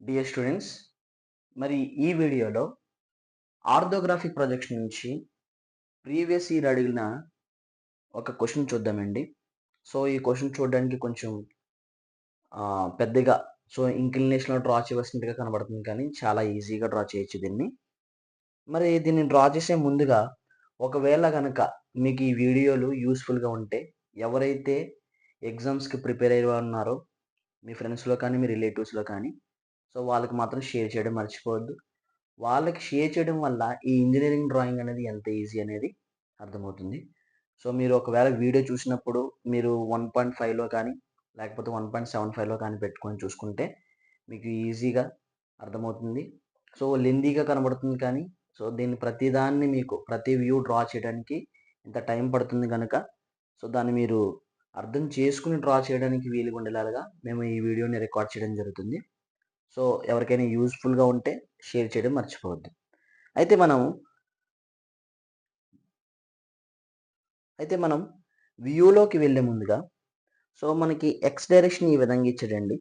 Dear students, మరి ఈ వీడియోలో ఆర్థోగ్రాఫిక్ ప్రొజెక్షన్ నుంచి ప్రీవియస్ ఇయర్ అడిగిన ఒక క్వశ్చన్ చూద్దామండి. సో ఈ క్వశ్చన్ చూడడానికి కొంచెం పెద్దగా ఇంక్లినేషన్లో డ్రా చేయవలసినట్టుగా కనబడుతుంది, కానీ చాలా ఈజీగా డ్రా చేయొచ్చు దీన్ని. మరి దీన్ని డ్రా చేసే ముందుగా ఒకవేళ కనుక మీకు ఈ వీడియోలు యూస్ఫుల్గా ఉంటే, ఎవరైతే ఎగ్జామ్స్కి ప్రిపేర్ అయ్యే ఉన్నారో మీ ఫ్రెండ్స్లో కానీ మీ రిలేటివ్స్లో కానీ, సో వాళ్ళకి మాత్రం షేర్ చేయడం మర్చిపోవద్దు. వాళ్ళకి షేర్ చేయడం వల్ల ఈ ఇంజనీరింగ్ డ్రాయింగ్ అనేది ఎంత ఈజీ అనేది అర్థమవుతుంది. సో మీరు ఒకవేళ వీడియో చూసినప్పుడు మీరు 1.5లో కానీ లేకపోతే 1.75లో కానీ పెట్టుకొని చూసుకుంటే మీకు ఈజీగా అర్థమవుతుంది. సో లెందీగా కనబడుతుంది, కానీ సో దీన్ని ప్రతిదాన్ని మీకు ప్రతి వ్యూ డ్రా చేయడానికి ఇంత టైం పడుతుంది కనుక, సో దాన్ని మీరు అర్థం చేసుకుని డ్రా చేయడానికి వీలుగా ఉండేలాగా మేము ఈ వీడియోని రికార్డ్ చేయడం జరుగుతుంది. సో ఎవరికైనా యూస్ఫుల్గా ఉంటే షేర్ చేయడం మర్చిపోవద్దు. అయితే మనం వ్యూలోకి వెళ్ళే ముందుగా సో మనకి ఎక్స్ డైరెక్షన్ ఈ విధంగా ఇచ్చాడండి.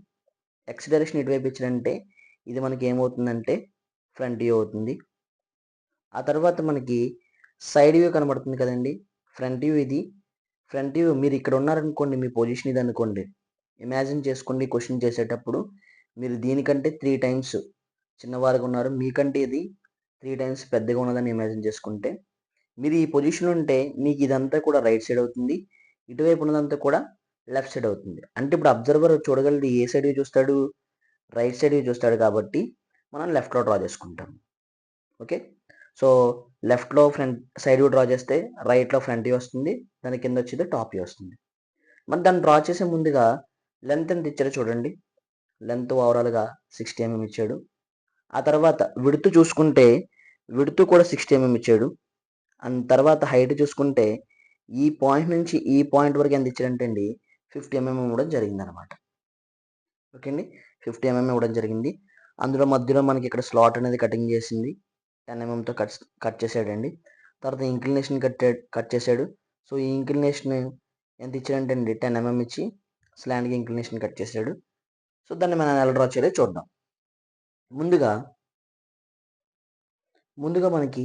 ఎక్స్ డైరెక్షన్ ఇటువైపు ఇచ్చాడంటే ఇది మనకి ఏమవుతుందంటే ఫ్రంట్ వ్యూ అవుతుంది. ఆ తర్వాత మనకి సైడ్ వ్యూ కనబడుతుంది కదండి, ఫ్రంట్ వ్యూ ఇది. ఫ్రంట్ వ్యూ మీరు ఇక్కడ ఉన్నారనుకోండి, మీ పొజిషన్ ఇది అనుకోండి. ఇమాజిన్ చేసుకోండి, క్వశ్చన్ చేసేటప్పుడు మీరు దీనికంటే 3 టైమ్స్ చిన్నవారుగా ఉన్నారు, మీకంటే ఇది 3 టైమ్స్ పెద్దగా ఉన్నదని ఇమాజిన్ చేసుకుంటే, మీరు ఈ పొజిషన్ ఉంటే మీకు ఇదంతా కూడా రైట్ సైడ్ అవుతుంది, ఇటువైపు ఉన్నదంతా కూడా లెఫ్ట్ సైడ్ అవుతుంది. అంటే ఇప్పుడు అబ్జర్వర్ చూడగలిగి ఏ సైడ్ చూస్తాడు, రైట్ సైడ్ చూస్తాడు, కాబట్టి మనం లెఫ్ట్లో డ్రా చేసుకుంటాం. ఓకే, సో లెఫ్ట్లో ఫ్రంట్ సైడ్ వ్యూ డ్రా చేస్తే రైట్లో ఫ్రంట్ వ్యూ వస్తుంది, దాని కింద వచ్చేది టాప్ వ్యూ వస్తుంది. మరి దాన్ని డ్రా చేసే ముందుగా లెంత్ ఎంత ఇచ్చారో చూడండి. లెంత్ ఓవరాల్గా 60 mm ఇచ్చాడు. ఆ తర్వాత విడ్త్ చూసుకుంటే విడ్త్ కూడా 60 mm ఇచ్చాడు. అండ్ తర్వాత హైట్ చూసుకుంటే ఈ పాయింట్ నుంచి ఈ పాయింట్ వరకు ఎంత ఇచ్చాడంటే అండి 50 mm ఇవ్వడం జరిగిందనమాట. ఓకే అండి, 50 mm ఇవ్వడం జరిగింది. అందులో మధ్యలో మనకి ఇక్కడ స్లాట్ అనేది కటింగ్ చేసింది, 10 mmతో కట్ చేసాడండి. తర్వాత ఇంక్లినేషన్ కట్ చేశాడు. సో ఈ ఇంక్లినేషన్ ఎంత ఇచ్చాడంటే అండి 10 mm ఇచ్చి స్లాండ్కి ఇంక్లినేషన్ కట్ చేశాడు. సో దాన్ని మనం ఎలా డ్రా చేయాలో చూద్దాం. ముందుగా మనకి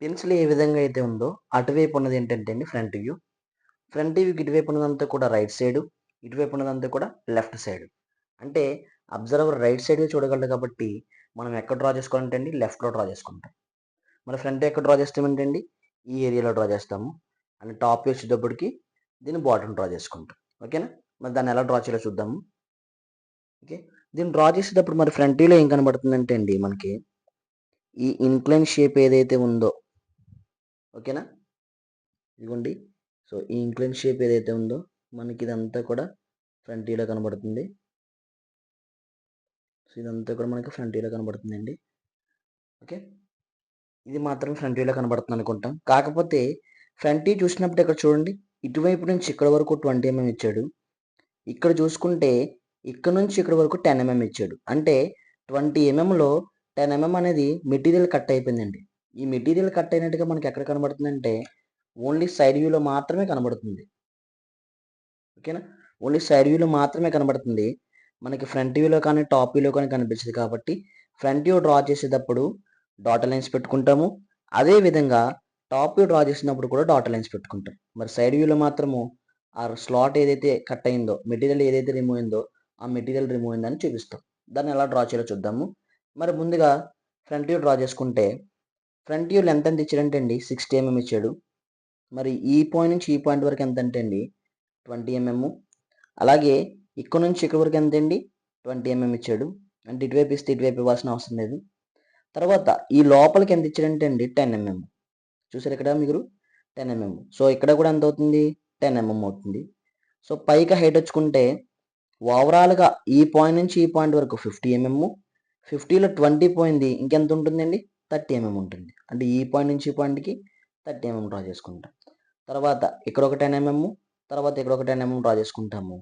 పెన్సిల్ ఏ విధంగా అయితే ఉందో అటువైపు ఉన్నది ఏంటంటే అండి ఫ్రంట్ వ్యూ. ఫ్రంట్ వ్యూకి ఇటువైపు ఉన్నదంతా కూడా రైట్ సైడ్, ఇటువైపు ఉన్నదంతా కూడా లెఫ్ట్ సైడ్. అంటే అబ్జర్వర్ రైట్ సైడ్గా చూడగలడు కాబట్టి మనం ఎక్కడ డ్రా చేసుకోవాలంటే అండి లెఫ్ట్లో డ్రా చేసుకుంటాం. మన ఫ్రంట్ ఎక్కడ డ్రా చేస్తామంటే అండి ఈ ఏరియాలో డ్రా చేస్తాము. అండ్ టాప్ వచ్చేటప్పటికి దీన్ని బాటమ్ డ్రా చేసుకుంటాం. ఓకేనా, మరి దాన్ని ఎలా డ్రా చేయాలో చూద్దాము. ఓకే, దీన్ని డ్రా చేసేటప్పుడు మరి ఫ్రంట్ వ్యూలో ఏం కనబడుతుందంటే అండి మనకి ఈ ఇన్క్లైన్ షేప్ ఏదైతే ఉందో, ఓకేనా, ఇదిగోండి. సో ఈ ఇంక్లైన్ షేప్ ఏదైతే ఉందో మనకి ఇదంతా కూడా ఫ్రంట్ వ్యూలో కనబడుతుంది. సో ఇదంతా కూడా మనకి ఫ్రంట్ వ్యూలో కనబడుతుందండి. ఓకే, ఇది మాత్రం ఫ్రంట్ వ్యూలో కనబడుతుంది అనుకుంటాం. కాకపోతే ఫ్రంట్ వ్యూ చూసినప్పుడు ఇక్కడ చూడండి, ఇటువైపు నుంచి ఇక్కడ వరకు 20 mm ఇచ్చాడు. ఇక్కడ చూసుకుంటే ఇక్కడ నుంచి ఇక్కడ వరకు 10 mm ఇచ్చాడు. అంటే 20 mmలో 10 mm అనేది మెటీరియల్ కట్ అయిపోయిందండి. ఈ మెటీరియల్ కట్ అయినట్టుగా మనకి ఎక్కడ కనబడుతుందంటే ఓన్లీ సైడ్ వ్యూలో మాత్రమే కనబడుతుంది. ఓకేనా, ఓన్లీ సైడ్ వ్యూలో మాత్రమే కనబడుతుంది. మనకి ఫ్రంట్ వ్యూలో కానీ టాప్ వ్యూలో కానీ కనిపించదు. కాబట్టి ఫ్రంట్ వ్యూ డ్రా చేసేటప్పుడు డాట్ లైన్స్ పెట్టుకుంటాము. అదేవిధంగా టాప్ వ్యూ డ్రా చేసినప్పుడు కూడా డాట్ లైన్స్ పెట్టుకుంటాం. మరి సైడ్ వ్యూలో మాత్రము ఆ స్లాట్ ఏదైతే కట్ అయిందో, మెటీరియల్ ఏదైతే రిమూవ్ అయిందో ఆ మెటీరియల్ రిమూవ్ అయిందని చూపిస్తాం. దాన్ని ఎలా డ్రా చేయాలో చూద్దాము. మరి ముందుగా ఫ్రంట్ వ్యూ డ్రా చేసుకుంటే ఫ్రంట్ వ్యూ లెంత్ ఎంత ఇచ్చాడంటే అండి 60 mm ఇచ్చాడు. మరి ఈ పాయింట్ నుంచి ఈ పాయింట్ వరకు ఎంత అంటే అండి 20 mm. అలాగే ఇక్కడ నుంచి ఇక్కడ వరకు ఎంత అండి 20 mm ఇచ్చాడు. అంటే ఇటువైపు ఇస్తే ఇటువైపు ఇవ్వాల్సిన అవసరం లేదు. తర్వాత ఈ లోపలికి ఎంత ఇచ్చాడంటే అండి 10 mm. చూసారు ఇక్కడ మీరు 10 mm. సో ఇక్కడ కూడా ఎంత అవుతుంది 10 mm అవుతుంది. సో పైకి హైట్ వచ్చుకుంటే ఓవరాల్గా ఈ పాయింట్ నుంచి ఈ పాయింట్ వరకు 50 mm. 50లో 20 పోయింది, ఇంకెంత ఉంటుందండి 30 mm ఉంటుంది. అంటే ఈ పాయింట్ నుంచి ఈ పాయింట్కి 30 mm డ్రా చేసుకుంటాం. తర్వాత ఇక్కడ ఒక 10 mm, తర్వాత ఇక్కడ ఒక 10 mm డ్రా చేసుకుంటాము.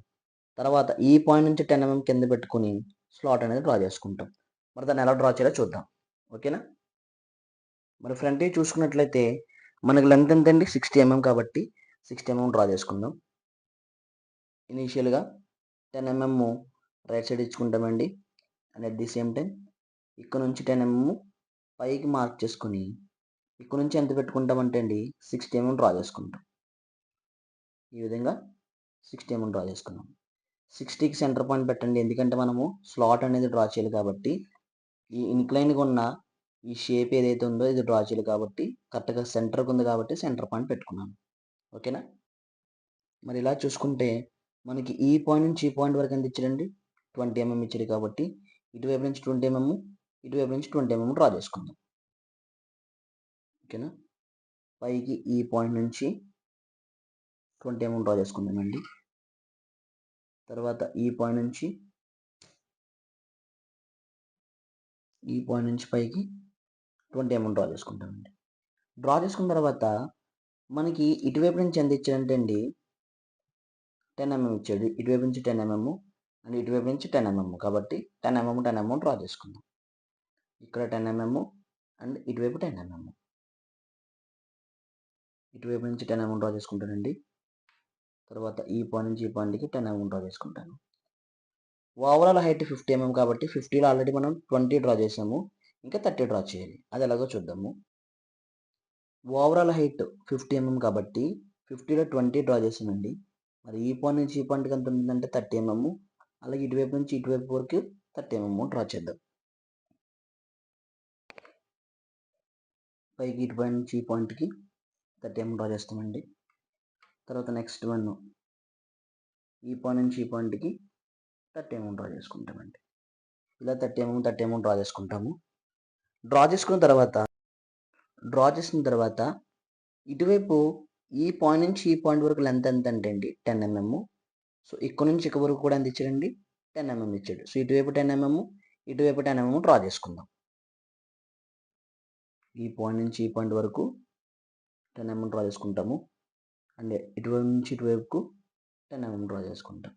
తర్వాత ఈ పాయింట్ నుంచి 10 mm కింద పెట్టుకుని స్లాట్ అనేది డ్రా చేసుకుంటాం. మరి దాన్ని ఎలా డ్రా చేయాలో చూద్దాం. ఓకేనా, మరి ఫ్రంట్ వ్యూ చూసుకున్నట్లయితే మనకి లెంత్ ఎంత అండి 60 mm, కాబట్టి 60 mm డ్రా చేసుకుందాం. ఇనీషియల్గా 10 mm రైట్ సైడ్ ఇచ్చుకుంటామండి. And at the same time ఇక్కడ నుంచి 10 mm పైకి మార్క్ చేసుకొని ఇక్కడ నుంచి ఎంత పెట్టుకుంటామంటే అండి 60 mm డ్రా చేసుకుంటాం. ఈ విధంగా 60 mm డ్రా చేసుకున్నాం. 60కి సెంటర్ పాయింట్ పెట్టండి, ఎందుకంటే మనము స్లాట్ అనేది డ్రా చేయాలి కాబట్టి. ఈ ఇన్క్లైన్గా ఉన్న ఈ షేప్ ఏదైతే ఉందో ఇది డ్రా చేయాలి కాబట్టి కరెక్ట్గా సెంటర్కి ఉంది కాబట్టి సెంటర్ పాయింట్ పెట్టుకున్నాను. ఓకేనా? మరి ఇలా చూసుకుంటే మనకి ఈ పాయింట్ నుంచి ఈ పాయింట్ వరకు ఎంత ఇచ్చాడండి 20 mm ఇచ్చాడు కాబట్టి ఇటువైపు నుంచి 20 mm, ఇటువైపు నుంచి 20 mm డ్రా చేసుకుందాం. ఓకేనా? పైకి ఈ పాయింట్ నుంచి 20 mm డ్రా చేసుకుందామండి. తర్వాత ఈ పాయింట్ నుంచి పైకి 20 mm డ్రా చేసుకుంటామండి. డ్రా చేసుకున్న తర్వాత మనకి ఇటువైపు నుంచి ఎంత ఇచ్చాడంటే అండి 10 mm ఇచ్చాడు. ఇటువైపు నుంచి 10 mm అండ్ ఇటువైపు నుంచి 10 mm కాబట్టి 10 mm డ్రా చేసుకుందాం. ఇక్కడ 10 mm అండ్ ఇటువైపు 10 mm. ఇటువైపు నుంచి 10 mm డ్రా చేసుకుంటానండి. తర్వాత ఈ పాయింట్ నుంచి ఈ పాయింట్కి 10 mm డ్రా చేసుకుంటాను. ఓవరాల్ హైట్ 50 mm కాబట్టి 50లో ఆల్రెడీ మనం 20 డ్రా చేసాము, ఇంకా 30 డ్రా చేయాలి. అది ఎలాగో చూద్దాము. ఓవరాల్ హైట్ 50 mm కాబట్టి 50లో 20 డ్రా చేసామండి. మరి ఈ పాయింట్ నుంచి ఈ పాయింట్కి ఎంత ఉంటుందంటే 30 mm. అలాగే ఇటువైపు నుంచి ఇటువైపు వరకు 30 mm డ్రా చేద్దాం. పైకి ఇటు పాయింట్ నుంచి ఈ పాయింట్కి 30 mm డ్రా చేస్తామండి. తర్వాత నెక్స్ట్ వన్ ఈ పాయింట్ నుంచి ఈ పాయింట్కి 30 mm డ్రా చేసుకుంటామండి. ఇలా 30 mm డ్రా చేసుకుంటాము. డ్రా చేసిన తర్వాత ఇటువైపు ఈ పాయింట్ నుంచి ఈ పాయింట్ వరకు లెంత్ ఎంత అంటే అండి 10 mm. సో ఇక్కడ నుంచి ఇక్కడ వరకు కూడా ఎంత ఇచ్చాడండి 10 mm ఇచ్చాడు. సో ఇటువైపు 10 mm, ఇటువైపు 10 mm డ్రా చేసుకుందాం. ఈ పాయింట్ నుంచి ఈ పాయింట్ వరకు 10 mm డ్రా చేసుకుంటాము. అండ్ ఇటువైపు నుంచి ఇటువైపుకు 10 mm డ్రా చేసుకుంటాం.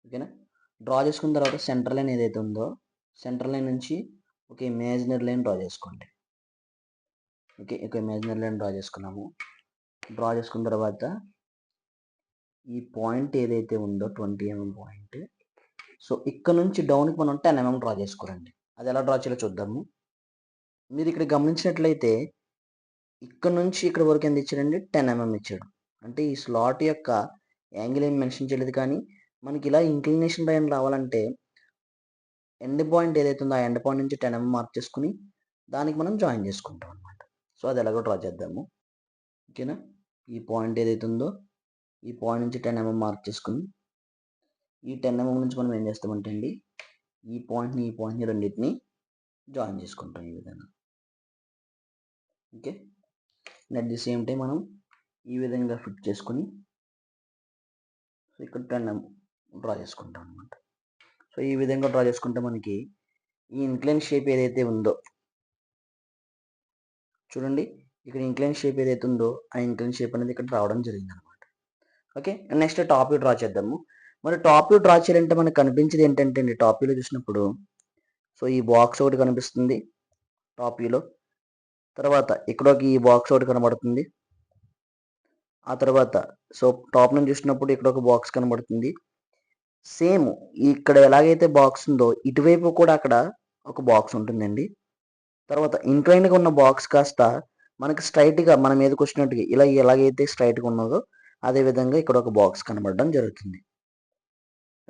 ఓకేనా? డ్రా చేసుకున్న తర్వాత సెంటర్ లైన్ ఏదైతే ఉందో సెంటర్ లైన్ నుంచి ఒక ఇమాజినరీ లైన్ డ్రా చేసుకోండి. ఓకే, ఒక ఇమాజినరీ లైన్ డ్రా చేసుకున్నాము. డ్రా చేసుకున్న తర్వాత ఈ పాయింట్ ఏదైతే ఉందో 20 mm పాయింట్, సో ఇక్కడ నుంచి డౌన్కి మనం 10 mm డ్రా చేసుకోరండి. అది ఎలా డ్రా చేయాలో చూద్దాము. మీరు ఇక్కడ గమనించినట్లయితే ఇక్కడ నుంచి ఇక్కడ వరకు ఎంత ఇచ్చాడండి 10 mm ఇచ్చాడు. అంటే ఈ స్లాట్ యొక్క యాంగిల్ ఏం మెన్షన్ చేయలేదు, కానీ మనకి ఇలా ఇంక్లినేషన్ లైన్ రావాలంటే ఎండ్ పాయింట్ ఏదైతే ఉందో ఆ ఎండ్ పాయింట్ నుంచి 10 mm మార్క్ చేసుకుని దానికి మనం జాయిన్ చేసుకుంటాం అనమాట. సో అది ఎలాగో డ్రా చేద్దాము. ఓకేనా? ఈ పాయింట్ ఏదైతే ఉందో ఈ పాయింట్ నుంచి 10 mm మార్క్ చేసుకుని ఈ 10 mm నుంచి మనం ఏం చేస్తామంటే అండి ఈ పాయింట్ని రెండింటిని జాయిన్ చేసుకుంటాం ఈ విధంగా. Okay, at the same time మనం ఈ విధంగా ఫిట్ చేసుకుని ఇక్కడ 10 mm డ్రా చేసుకుంటాం అనమాట. సో ఈ విధంగా డ్రా చేసుకుంటే మనకి ఈ ఇంక్లైన్ షేప్ ఏదైతే ఉందో చూడండి, ఇక్కడ ఇంక్లైన్ షేప్ ఏదైతే ఉందో ఆ ఇంక్లైన్ షేప్ అనేది ఇక్కడ రావడం జరిగింది అనమాట. Okay, next top view draw చేద్దాము. మరి టాప్ వ్యూ డ్రా చేయాలంటే మనకు కనిపించేది ఏంటంటే అండి టాప్ వ్యూలో చూసినప్పుడు సో ఈ బాక్స్ ఒకటి కనిపిస్తుంది టాప్ వ్యూలో. తర్వాత ఇక్కడ ఈ బాక్స్ ఒకటి కనబడుతుంది. ఆ తర్వాత సో టాప్ నుంచి చూసినప్పుడు ఇక్కడ ఒక బాక్స్ కనబడుతుంది. సేమ్ ఇక్కడ ఎలాగైతే బాక్స్ ఉందో ఇటువైపు కూడా అక్కడ ఒక బాక్స్ ఉంటుందండి. తర్వాత ఇంక్లైన్గా ఉన్న బాక్స్ కాస్త మనకి స్ట్రైట్గా మన మీదకి వచ్చినట్టుగా ఇలా ఎలాగైతే స్ట్రైట్గా ఉన్నదో అదే విధంగా ఇక్కడ ఒక బాక్స్ కనబడడం జరుగుతుంది.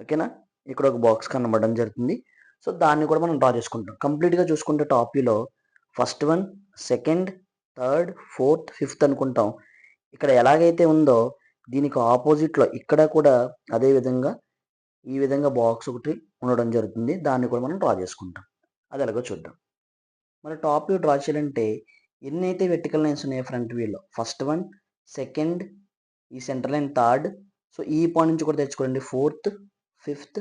ఓకేనా? ఇక్కడ ఒక బాక్స్ కనబడడం జరుగుతుంది. సో దాన్ని కూడా మనం డ్రా చేసుకుంటాం. కంప్లీట్గా చూసుకుంటే టాప్ వ్యూలో first one, second, third, fourth, fifth అనుకుంటాం. ఇక్కడ ఎలాగైతే ఉందో దీనికి ఆపోజిట్లో ఇక్కడ కూడా అదే విధంగా ఈ విధంగా బాక్స్ ఒకటి ఉండడం జరుగుతుంది. దాన్ని కూడా మనం డ్రా చేసుకుంటాం. అది ఎలాగో చూద్దాం. మరి టాప్ వ్యూ డ్రా చేయాలంటే ఎన్నైతే వెర్టికల్ లైన్స్ ఉన్నాయో ఫ్రంట్ వ్యూలో ఫస్ట్ వన్, సెకండ్, ఈ సెంటర్ లైన్ థర్డ్, సో ఈ పాయింట్ నుంచి కూడా తెచ్చుకోండి fourth, fifth,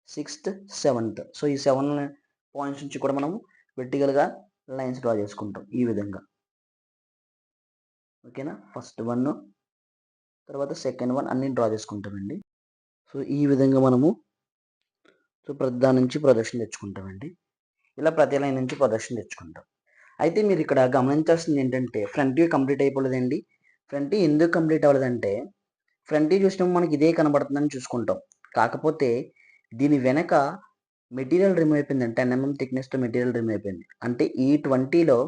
sixth, seventh. So ఈ 7 పాయింట్స్ నుంచి కూడా మనం వెర్టికల్గా లైన్స్ డ్రా చేసుకుంటాం ఈ విధంగా. ఓకేనా? ఫస్ట్ వన్, తర్వాత సెకండ్ వన్ అన్ని డ్రా చేసుకుంటామండి. సో ఈ విధంగా మనము సో దాని నుంచి ప్రొజెక్షన్ తెచ్చుకుంటామండి. ఇలా ప్రతి లైన్ నుంచి ప్రొజెక్షన్ తెచ్చుకుంటాం. అయితే మీరు ఇక్కడ గమనించాల్సింది ఏంటంటే ఫ్రంట్ వ్యూ కంప్లీట్ అయిపోలేదండి. ఫ్రంట్ వ్యూ ఎందుకు కంప్లీట్ అవ్వలేదంటే ఫ్రంట్ వ్యూ చూసినప్పుడు మనకి ఇదే కనబడుతుందని చూసుకుంటాం. కాకపోతే దీని వెనక మెటీరియల్ రిమూవ్ అయిపోయింది. 10 mm థిక్నెస్తో మెటీరియల్ రిమూవ్ అయిపోయింది. అంటే ఈ 20లో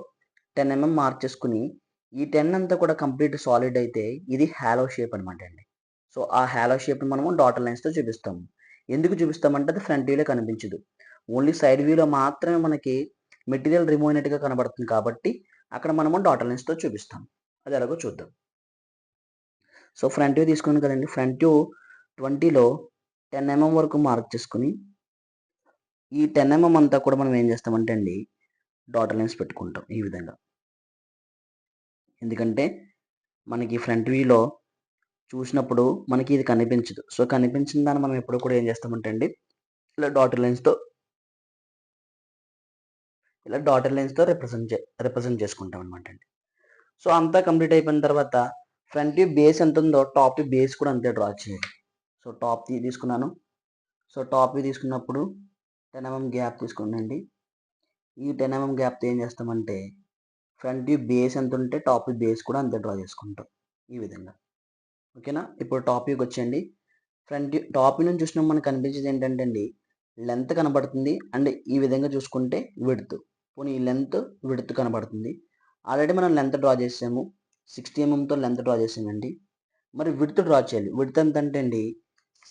10 mm మార్చేసుకుని ఈ 10 అంతా కూడా కంప్లీట్ సాలిడ్ అయితే ఇది హాలో షేప్ అనమాట అండి. సో ఆ హాలో షేప్ని మనము డాటర్ లైన్స్తో చూపిస్తాము. ఎందుకు చూపిస్తామంటే అది ఫ్రంట్ వ్యూలో కనిపించదు. ఓన్లీ సైడ్ వ్యూలో మాత్రమే మనకి మెటీరియల్ రిమూవ్ అయినట్టుగా కనబడుతుంది కాబట్టి అక్కడ మనము డాటర్ లైన్స్తో చూపిస్తాం. అది ఎలాగో చూద్దాం. సో ఫ్రంట్ వ్యూ తీసుకున్నాను కదండి. ఫ్రంట్ వ్యూ 20లో 10 mm వరకు మార్క్ చేసుకుని ఈ 10 mm అంతా కూడా మనం ఏం చేస్తామంటే అండి డాటర్ లైన్స్ పెట్టుకుంటాం ఈ విధంగా. ఎందుకంటే మనకి ఫ్రంట్ వ్యూలో చూసినప్పుడు మనకి ఇది కనిపించదు. సో కనిపించిన దాన్ని మనం ఎప్పుడు కూడా ఏం చేస్తామంటే అండి ఇలా డాటర్ లైన్స్తో రిప్రజెంట్ చేసుకుంటాం అనమాట అండి. సో అంతా కంప్లీట్ అయిపోయిన తర్వాత ఫ్రంట్ వ్యూ బేస్ ఎంత ఉందో టాప్ వ్యూ బేస్ కూడా అంతే డ్రా చేయాలి. సో టాప్ వ్యూ తీసుకున్నాను. సో టాప్ వ్యూ తీసుకున్నప్పుడు 10 mm గ్యాప్ తీసుకున్నాండి. ఈ 10 mm గ్యాప్తో ఏం చేస్తామంటే ఫ్రంట్ వ్యూ బేస్ ఎంత ఉంటే టాప్ వ్యూ బేస్ కూడా అంతే డ్రా చేసుకుంటాం ఈ విధంగా. ఓకేనా. ఇప్పుడు టాప్ వ్యూకి వచ్చేయండి. టాప్ వ్యూ నుంచి చూసినప్పుడు మనకు కనిపించేది ఏంటంటే అండి లెంత్ కనబడుతుంది అండ్ ఈ విధంగా చూసుకుంటే విడ్త్. పోనీ ఈ విడ్త్ కనబడుతుంది. ఆల్రెడీ మనం లెంత్ డ్రా చేసాము. 60 mmతో లెంత్ డ్రా చేసామండి. మరి విడ్త్ డ్రా చేయాలి. విడ్త్ ఎంత అంటే అండి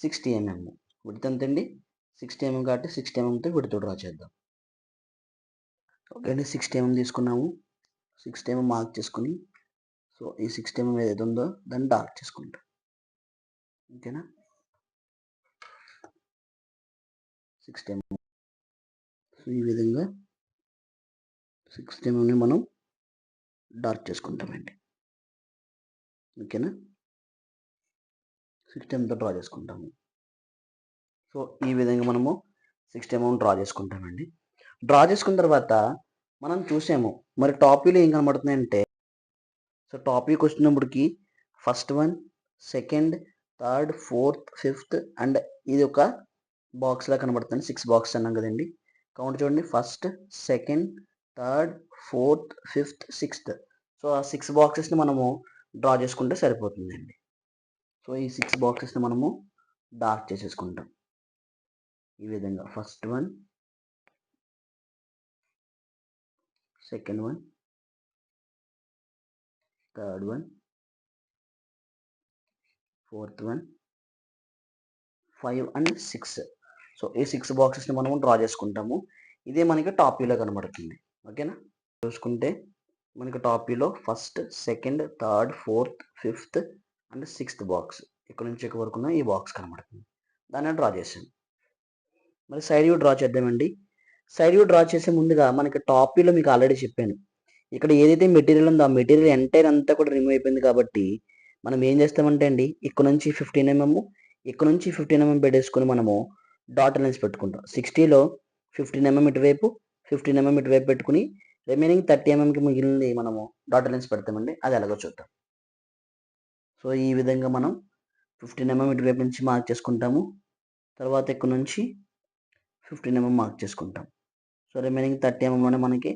60 mm. విడ్త్ ఎంత అండి 60 mm కాబట్టి 60 mmతో విడ్త్ డ్రా చేద్దాం. ఓకే అండి. 60 mm తీసుకున్నాము. 60 mm మార్క్ చేసుకుని సో ఈ 60 mm ఏదైతే ఉందో దాన్ని డార్క్ చేసుకుంటాం. ఓకేనా. 60 mm. సో ఈ విధంగా 60 mmని మనం డార్క్ చేసుకుంటామండి. ఓకేనా. 60 mmతో డ్రా చేసుకుంటాము. సో ఈ విధంగా మనము 60 mm డ్రా చేసుకుంటామండి. డ్రా చేసుకున్న తర్వాత మనం చూసాము మరి టాప్ వ్యూలో ఏం కనబడుతుంది అంటే సో టాప్ వ్యూకి వచ్చినప్పటికి first one, second, third, fourth, fifth and ఇది ఒక బాక్స్లా కనబడుతుంది. 6 బాక్స్ అన్నాం కదండి. కౌంట్ చూడండి. First, second, third, fourth, fifth, sixth. So ఆ 6 బాక్సెస్ని మనము డ్రా చేసుకుంటే సరిపోతుందండి. సో ఈ 6 బాక్సెస్ని మనము డార్క్ చేసేసుకుంటాం ఈ విధంగా. First one, second one, third one, fourth one, 5 and 6. So ఈ 6 బాక్సెస్ని మనము డ్రా చేసుకుంటాము. ఇదే మనకి టాప్ వ్యూలో కనబడుతుంది. ఓకేనా. చూసుకుంటే మనకి టాప్ వ్యూలో first, second, third, fourth, fifth and 6th box ఇక్కడ నుంచి ఇక్కడ వరకు ఉన్న ఈ బాక్స్ కనబడుతుంది. దాన్ని డ్రా చేసాను. మరి సైడ్ వ్యూ డ్రా చేద్దామండి. సైడ్ వ్యూ డ్రా చేసే ముందుగా మనకి టాప్ వ్యూలో మీకు ఆల్రెడీ చెప్పాను. ఇక్కడ ఏదైతే మెటీరియల్ ఉందో ఆ మెటీరియల్ ఎంటైర్ అంతా కూడా రిమూవ్ అయిపోయింది కాబట్టి మనం ఏం చేస్తామంటే అండి ఇక్కడ నుంచి 15 mm, ఇక్కడ నుంచి 15 mm పెట్టేసుకొని మనము డాటర్ లైన్స్ పెట్టుకుంటాం. 60లో 15 mm ఇటువైపు, 15 mm ఇటువైపు పెట్టుకుని రిమైనింగ్ 30 mmకి మిగిలింది మనము డాటర్ లైన్స్ పెడతామండి. అది ఎలాగో చూద్దాం. సో ఈ విధంగా మనం 15 mm ఇటువైపు నుంచి మార్క్ చేసుకుంటాము. తర్వాత ఇక్కడ నుంచి 15 mm మార్క్ చేసుకుంటాం. సో రిమైనింగ్ 30 mmలోనే మనకి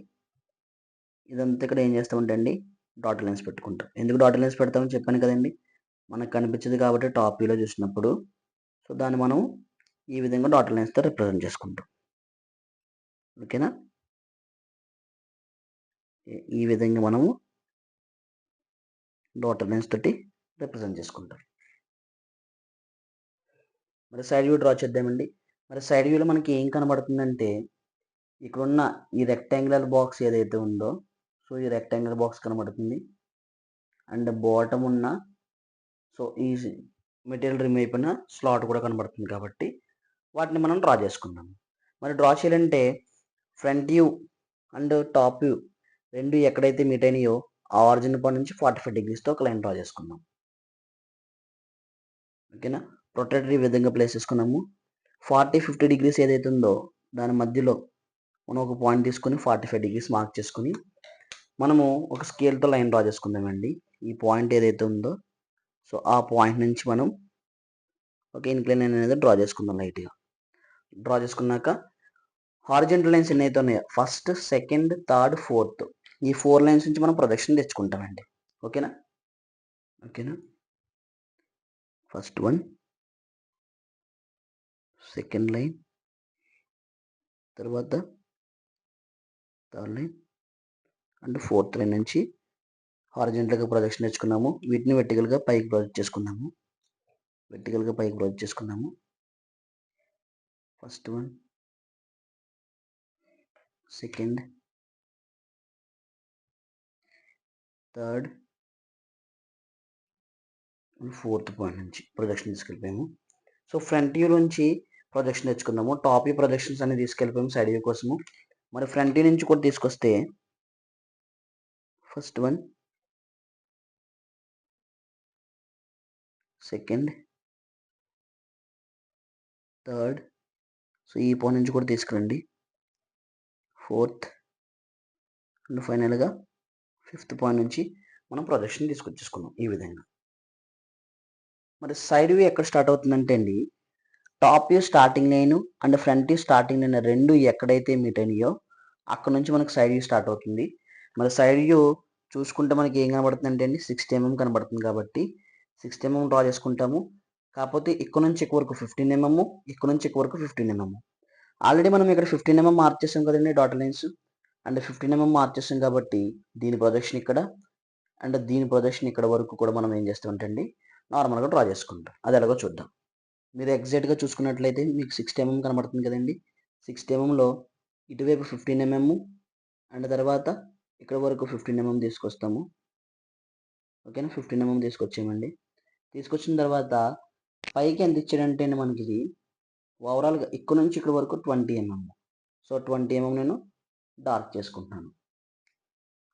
ఇదంతా ఇక్కడ ఏం చేస్తామంటే అండి డాటర్ లైన్స్ పెట్టుకుంటాం. ఎందుకు డాటర్ లైన్స్ పెడతామని చెప్పాను కదండి. మనకు కనిపించదు కాబట్టి టాప్ వ్యూలో చూసినప్పుడు. సో దాన్ని మనం ఈ విధంగా డాటర్ లైన్స్తో రిప్రజెంట్ చేసుకుంటాం. ఓకేనా. ఈ విధంగా మనము డాటర్ లైన్స్ తోటి రిప్రజెంట్ చేసుకుంటాం. మరి సైడ్ వ్యూ డ్రా చేద్దామండి. మరి సైడ్ వ్యూలో మనకి ఏం కనబడుతుందంటే ఇక్కడున్న ఈ రెక్టాంగులర్ బాక్స్ ఏదైతే ఉందో సో ఈ రెక్టాంగులర్ బాక్స్ కనబడుతుంది. అండ్ బాటమ్ ఉన్న సో ఈ మెటీరియల్ రిమూవ్ అయిపోయిన స్లాట్ కూడా కనబడుతుంది కాబట్టి వాటిని మనం డ్రా చేసుకుందాం. మరి డ్రా చేయాలంటే front view and top view రెండు ఎక్కడైతే మీట్ అయినాయో ఆ ఆరిజిన్ పాయింట్ నుంచి 45 degreesతో ఒక లైన్ డ్రా చేసుకుందాం. ఓకేనా. ప్రొటెక్టర్ ఈ విధంగా ప్లేస్ చేసుకున్నాము. 40-50 degrees ఏదైతే ఉందో దాని మధ్యలో మనం ఒక పాయింట్ తీసుకొని 45 degrees మార్క్ చేసుకుని మనము ఒక స్కేల్తో లైన్ డ్రా చేసుకుందామండి. ఈ పాయింట్ ఏదైతే ఉందో సో ఆ పాయింట్ నుంచి మనం ఒక ఇన్క్లైన్ లైన్ అనేది డ్రా చేసుకుందాం. లైట్గా డ్రా చేసుకున్నాక హారిజెంటల్ లైన్స్ ఎన్నైతే ఉన్నాయో ఫస్ట్, సెకండ్, థర్డ్, ఫోర్త్ ఈ 4 లైన్స్ నుంచి మనం ప్రొజెక్షన్ తెచ్చుకుంటామండి. ఓకేనా. ఫస్ట్ వన్, సెకండ్ లైన్, తర్వాత third line and fourth line నుంచి హారిజెంటల్గా ప్రొజెక్షన్ నేర్చుకున్నాము. వీటిని వెర్టికల్గా పైకి ప్రొజెక్ట్ చేసుకున్నాము. First one, second, third and fourth point నుంచి ప్రొజెక్షన్ తీసుకెళ్ళిపోయాము. సో ఫ్రంట్ వ్యూ నుంచి ప్రొజెక్షన్ తెచ్చుకుందాము. టాప్ వ్యూ ప్రొజెక్షన్స్ అనేది తీసుకెళ్ళిపోయాము సైడ్ వ్యూ కోసము. మరి ఫ్రంట్ వ్యూ నుంచి కూడా తీసుకొస్తే first one, second, third, so ఈ పాయింట్ నుంచి కూడా తీసుకురండి. ఫోర్త్ అండ్ ఫైనల్గా ఫిఫ్త్ పాయింట్ నుంచి మనం ప్రొజెక్షన్ తీసుకొచ్చేసుకున్నాం ఈ విధంగా. మరి సైడ్ వ్యూ ఎక్కడ స్టార్ట్ అవుతుందంటే అండి, top view starting line and front view starting line రెండు ఎక్కడైతే మీట్ అయినాయో అక్కడ నుంచి మనకు సైడ్ వ్యూ స్టార్ట్ అవుతుంది. మరి సైడ్ వ్యూ చూసుకుంటే మనకి ఏం కనబడుతుంది అంటే అండి 60 mm కనబడుతుంది కాబట్టి 60 mm డ్రా చేసుకుంటాము. కాకపోతే ఇక్కడ నుంచి ఎక్కువ వరకు 15 mm, ఇక్కడ నుంచి ఎక్కువ వరకు 15 mm. ఆల్రెడీ మనం ఇక్కడ 15 mm మార్క్ చేసాం కదండి dot lines, and 15 mm mark చేసాం కాబట్టి దీని ప్రొజెక్షన్ ఇక్కడ అండ్ దీని ప్రొజెక్షన్ ఇక్కడ వరకు కూడా మనం ఏం చేస్తామంటే అండి నార్మల్గా డ్రా చేసుకుంటాం. అది ఎలాగో చూద్దాం. మీరు ఎగ్జాక్ట్గా చూసుకున్నట్లయితే మీకు 60 mm కనబడుతుంది కదండి. 60 mmలో ఇటువైపు 15 mm అండ్ తర్వాత ఇక్కడ వరకు 15 mm తీసుకొస్తాము. ఓకేనా, 15 mm తీసుకొచ్చామండి. తీసుకొచ్చిన తర్వాత పైకి ఎంత ఇచ్చాడంటే మనకి ఇది ఓవరాల్గా ఇక్కడ నుంచి ఇక్కడ వరకు 20 mm. సో 20 mm నేను డార్క్ చేసుకుంటున్నాను.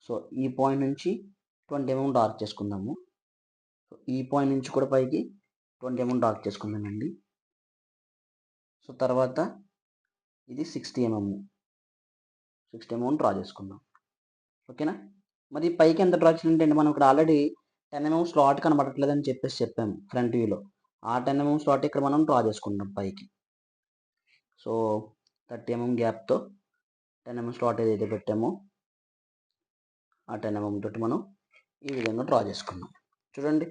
సో ఈ పాయింట్ నుంచి 20 mm డార్క్ చేసుకుందాము. సో ఈ పాయింట్ నుంచి కూడా పైకి 20 mm డార్క్ చేసుకుందామండి. సో తర్వాత ఇది 60 mm డ్రా చేసుకుందాం. ఓకేనా, మరి పైకి ఎంత డ్రా చేసినట్టు మనం ఇక్కడ ఆల్రెడీ 10 mm స్లాట్ కనబడట్లేదని చెప్పాము ఫ్రంట్ వ్యూలో. ఆ 10 mm స్లాట్ ఇక్కడ మనం డ్రా చేసుకుంటాం పైకి. సో 30 mm గ్యాప్తో 10 mm స్లాట్ ఏదైతే పెట్టామో ఆ 10 mm తోటి మనం ఈ విధంగా డ్రా చేసుకున్నాం. చూడండి,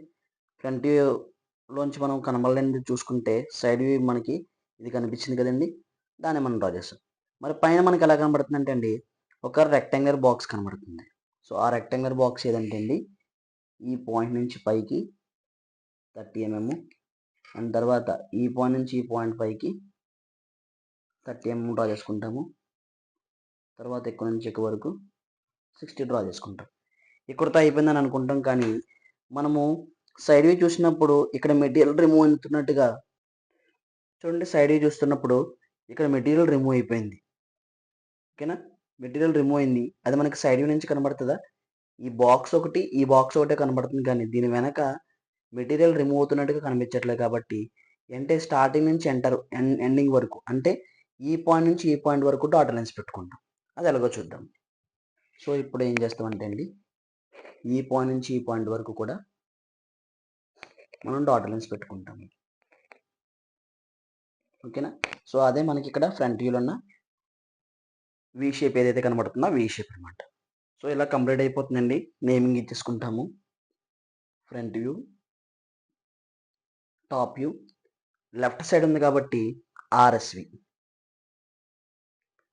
ఫ్రంట్ వ్యూలోంచి మనం కనబడలేనిది చూసుకుంటే సైడ్ వ్యూ మనకి ఇది కనిపించింది కదండి, దాన్ని మనం డ్రా చేస్తాం. మరి పైన మనకి ఎలా కనబడుతుంది అంటే అండి ఒక రెక్టాంగులర్ బాక్స్ కనబడుతుంది. సో ఆ రెక్టాంగులర్ బాక్స్ ఏదంటే అండి ఈ పాయింట్ నుంచి పైకి 30 mm అండ్ తర్వాత ఈ పాయింట్ నుంచి ఈ పాయింట్ పైకి 30 mm డ్రా చేసుకుంటాము. తర్వాత ఇక్కడ నుంచి ఇక్కడ వరకు 60 డ్రా చేసుకుంటాం. ఇక్కడతో అయిపోయిందని అనుకుంటాం, కానీ మనము సైడ్ వ్యూ చూసినప్పుడు ఇక్కడ మెటీరియల్ రిమూవ్ అవుతున్నట్టుగా చూడండి. సైడ్ వ్యూ చూస్తున్నప్పుడు ఇక్కడ మెటీరియల్ రిమూవ్ అయిపోయింది. ఓకేనా, మెటీరియల్ రిమూవ్ అయింది. అది మనకి సైడ్ వ్యూ నుంచి కనబడుతుందా? ఈ బాక్స్ ఒకటే కనబడుతుంది, కానీ దీని వెనక మెటీరియల్ రిమూవ్ అవుతున్నట్టుగా కనిపించట్లేదు. కాబట్టి అంటే స్టార్టింగ్ నుంచి ఎండింగ్ వరకు, అంటే ఈ పాయింట్ నుంచి ఈ పాయింట్ వరకు డాట్ లైన్స్ పెట్టుకుంటాం. అది ఎలాగో చూద్దాం. సో ఇప్పుడు ఏం చేస్తామంటే అండి ఈ పాయింట్ నుంచి ఈ పాయింట్ వరకు కూడా మనం డాట్ లైన్స్ పెట్టుకుంటాము. ఓకేనా, సో అదే మనకి ఇక్కడ ఫ్రంట్ వ్యూలో ఉన్న వి షేప్ ఏదైతే కనబడుతుందో వి షేప్ అనమాట. సో ఇలా కంప్లీట్ అయిపోతుందండి. నేమింగ్ ఇచ్చేసుకుంటాము. Front view, top view, left side ఉంది కాబట్టి ఆర్ఎస్వి,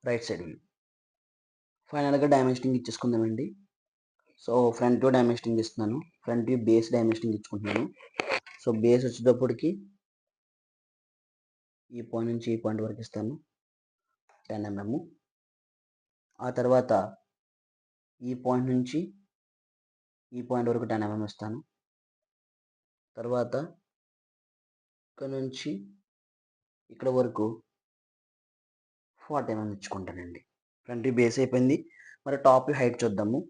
రైట్ సైడ్ వ్యూ. ఫైనల్గా డైమెన్షనింగ్ ఇచ్చేసుకుందామండి. సో ఫ్రంట్ వ్యూ డైమెన్షనింగ్ ఇస్తున్నాను. ఫ్రంట్ వ్యూ బేస్ డైమెన్షనింగ్ ఇచ్చుకుంటున్నాను. సో బేస్ వచ్చేటప్పటికి ఈ పాయింట్ నుంచి ఈ పాయింట్ వరకు ఇస్తాను 10 mm. ఆ తర్వాత ఈ పాయింట్ నుంచి ఈ పాయింట్ వరకు 10 mm ఇస్తాను. తర్వాత ఇక్కడ నుంచి ఇక్కడ వరకు 40 mm ఇచ్చుకుంటానండి. ఫ్రంట్ వ్యూ బేస్ అయిపోయింది. మరి టాప్ వ్యూ హైట్ చూద్దాము.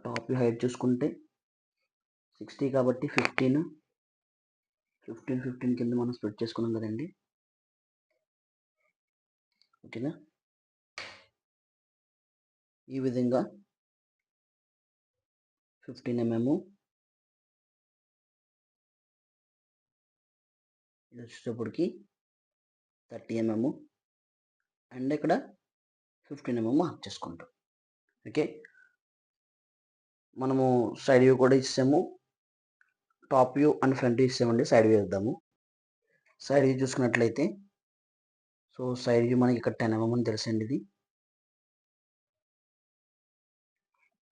టాప్ వ్యూ హైట్ చూసుకుంటే 60 కాబట్టి 15 కింద మనం స్ప్లిట్ చేసుకున్నాం కదండి. ఓకేనా, ఈ విధంగా 15 mm ఇది వచ్చేటప్పటికి 30 mm అండ్ ఇక్కడ 15 mm మార్క్ చేసుకుంటాం. ఓకే, మనము సైడ్ వ్యూ కూడా ఇస్తాము, top view and front view ఇస్తామండి. సైడ్ వ్యూ ఇద్దాము. సైడ్ వ్యూ చూసుకున్నట్లయితే సో సైడ్ వ్యూ మనకి ఇక్కడ 10 mm అని తెలుసండి ఇది.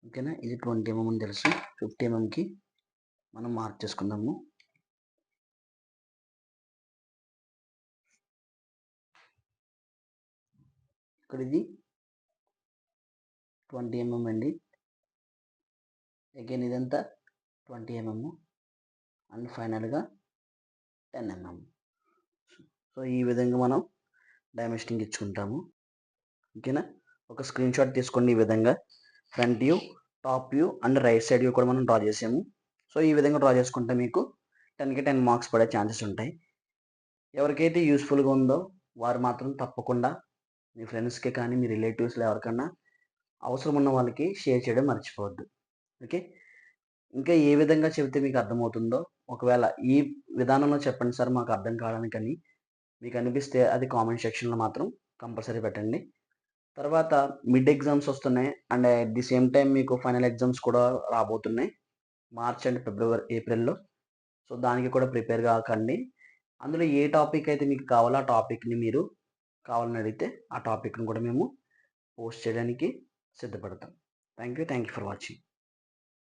ఓకేనా, ఇది 20 mm అని తెలుసు. 50 mmకి మనం మార్క్ చేసుకుందాము. ఇక్కడ ఇది 20 mm అండి. అగైన్ ఇదంతా 20 mm అండ్ ఫైనల్గా 10 mm. సో ఈ విధంగా మనం డైమెన్షనింగ్ ఇచ్చుకుంటాము. ఓకేనా, ఒక స్క్రీన్ షాట్ తీసుకోండి. ఈ విధంగా front view, top view and right side view కూడా మనం డ్రా చేసాము. సో ఈ విధంగా డ్రా చేసుకుంటే మీకు 10కి 10 మార్క్స్ పడే ఛాన్సెస్ ఉంటాయి. ఎవరికైతే యూస్ఫుల్గా ఉందో వారు మాత్రం తప్పకుండా మీ ఫ్రెండ్స్కి కానీ మీ రిలేటివ్స్లో ఎవరికన్నా అవసరం ఉన్న వాళ్ళకి షేర్ చేయడం మర్చిపోవద్దు. ఓకే, ఇంకా ఏ విధంగా చెబితే మీకు అర్థమవుతుందో, ఒకవేళ ఈ విధానంలో చెప్పండి సార్ మాకు అర్థం కావడానికని మీకు అనిపిస్తే అది కామెంట్ సెక్షన్లో మాత్రం కంపల్సరీ పెట్టండి. తర్వాత మిడ్ ఎగ్జామ్స్ వస్తున్నాయి and at the same time మీకు ఫైనల్ ఎగ్జామ్స్ కూడా రాబోతున్నాయి మార్చ్ అండ్ ఏప్రిల్లో. సో దానికి కూడా ప్రిపేర్ కాకండి. అందులో ఏ టాపిక్ అయితే మీకు కావాలో ఆ టాపిక్ని మీరు కావాలని అడిగితే ఆ టాపిక్ని కూడా మేము పోస్ట్ చేయడానికి సిద్ధపడతాం. Thank you for watching.